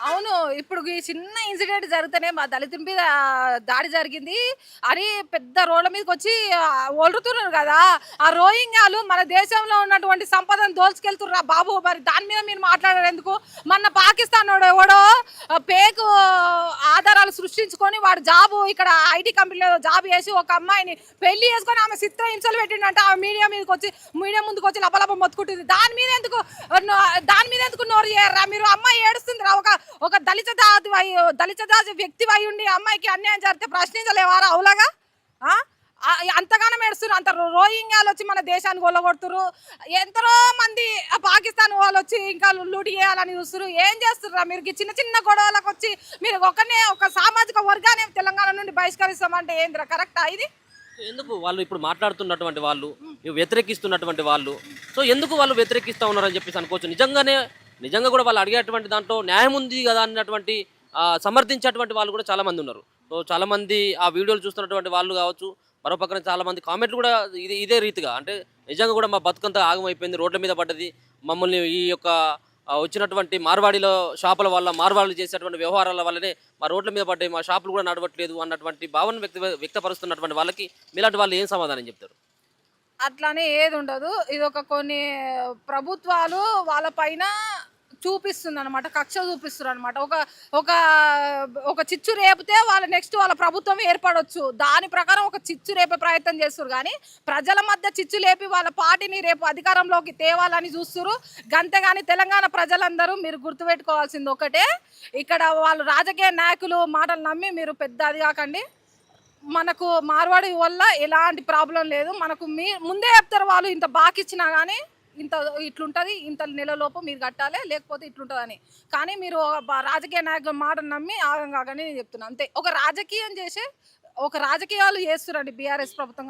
అవును. ఇప్పుడు ఈ చిన్న ఇన్సిడెంట్ జరిగితేనే మా దళితుల మీద దాడి జరిగింది అని పెద్ద రోడ్ల మీదకొచ్చి ఒర్రుతున్నారు గదా! ఆ రోహింగ్యాలు మన దేశంలో ఉన్నటువంటి సంపదను దోచుకెళ్తుర్రా బాబు! మరి దాని మీద మీరు మాట్లాడరెందుకు? మొన్న పాకిస్తానోడు ఎవడో ఫేకు ఆధారాలు సృష్టించుకొని వాడు జాబు ఇక్కడ ఐటీ కంపెనీలో జాబ్ చేసి ఒక అమ్మాయిని పెళ్లి చేసుకొని ఆమె చిత్రహింసలు పెట్టిండంట. ఆమె మీడియా ముందుకొచ్చి లబలబ మొత్తుకుంటుంది. దాని మీద ఎందుకు నోరు చేయర్రా మీరు? అమ్మాయి ఏడుస్తుందిరా. ఒక ఒక దళిత జాతి వ్యక్తి అయి ఉండి అమ్మాయికి అన్యాయం జరిగితే ప్రశ్నించలేవారా అవులాగా? ఆ? అంతగానం ఏడుస్తున్నారు. అంత రోహింగ్యాలు వచ్చి మన దేశాన్ని కొల్లగొడుతురు. ఎంతలో మంది పాకిస్తాన్ వాళ్ళు వచ్చి ఇంకా లూటి చేయాలని చూస్తున్నారు. ఏం చేస్తుర్రా మీరు? చిన్న చిన్న గొడవలకు వచ్చి మీరు ఒక సామాజిక వర్గాన్ని తెలంగాణ నుండి బహిష్కరిస్తామంటే ఏందిరా? కరెక్టా ఇది? ఎందుకు వాళ్ళు ఇప్పుడు మాట్లాడుతున్నటువంటి వాళ్ళు వ్యతిరేకిస్తున్నటువంటి వాళ్ళు సో ఎందుకు వాళ్ళు వ్యతిరేకిస్తూ ఉన్నారని చెప్పేసి అనుకోవచ్చు. నిజంగా కూడా వాళ్ళు అడిగేటువంటి దాంట్లో న్యాయం ఉంది కదా అన్నటువంటి సమర్థించేటువంటి వాళ్ళు కూడా చాలా మంది ఉన్నారు. సో చాలా మంది ఆ వీడియోలు చూస్తున్నటువంటి వాళ్ళు కావచ్చు, మరో పక్కన చాలా మంది కామెంట్లు కూడా ఇదే రీతిగా అంటే నిజంగా కూడా మా బతుకంతా ఆగమైపోయింది, రోడ్ల మీద పడ్డది, మమ్మల్ని ఈ యొక్క వచ్చినటువంటి మార్వాడిలో షాపుల వల్ల మార్వాడిలు చేసేటువంటి వ్యవహారాల వల్లనే మా రోడ్ల మీద పడ్డాయి, మా షాపులు కూడా నడవట్లేదు అన్నటువంటి భావన వ్యక్తపరుస్తున్నటువంటి వాళ్ళకి మీలాంటి వాళ్ళు ఏం సమాధానం చెప్తారు? అట్లానే ఏది ఉండదు. ఇది కొన్ని ప్రభుత్వాలు వాళ్ళ పైన చూపిస్తుంది అనమాట, కక్ష చూపిస్తున్నారు అనమాట. ఒక ఒక ఒక చిచ్చు రేపితే వాళ్ళ ప్రభుత్వం ఏర్పడవచ్చు. దాని ప్రకారం ఒక చిచ్చు రేపే ప్రయత్నం చేస్తారు. కానీ ప్రజల మధ్య చిచ్చు లేపి వాళ్ళ పార్టీని రేపు అధికారంలోకి తేవాలని చూస్తున్నారు. గంతేగాని తెలంగాణ ప్రజలందరూ మీరు గుర్తుపెట్టుకోవాల్సింది ఒకటే, ఇక్కడ వాళ్ళు రాజకీయ నాయకులు మాటలు నమ్మి మీరు పెద్ద అది కాకండి. మనకు మార్వాడి వల్ల ఎలాంటి ప్రాబ్లం లేదు. మనకు ముందే చెప్తారు వాళ్ళు, ఇంత బాకీ ఇచ్చినా కానీ ఇట్లుంటుంది, ఇంత నెలలోపు మీరు కట్టాలి, లేకపోతే ఇట్లుంటుందని. కానీ మీరు రాజకీయ నాయకుల మాట నమ్మి ఆగం కాకని నేను చెప్తున్నాను అంతే. ఒక రాజకీయాలు చేస్తురండి బీఆర్ఎస్ ప్రభుత్వం.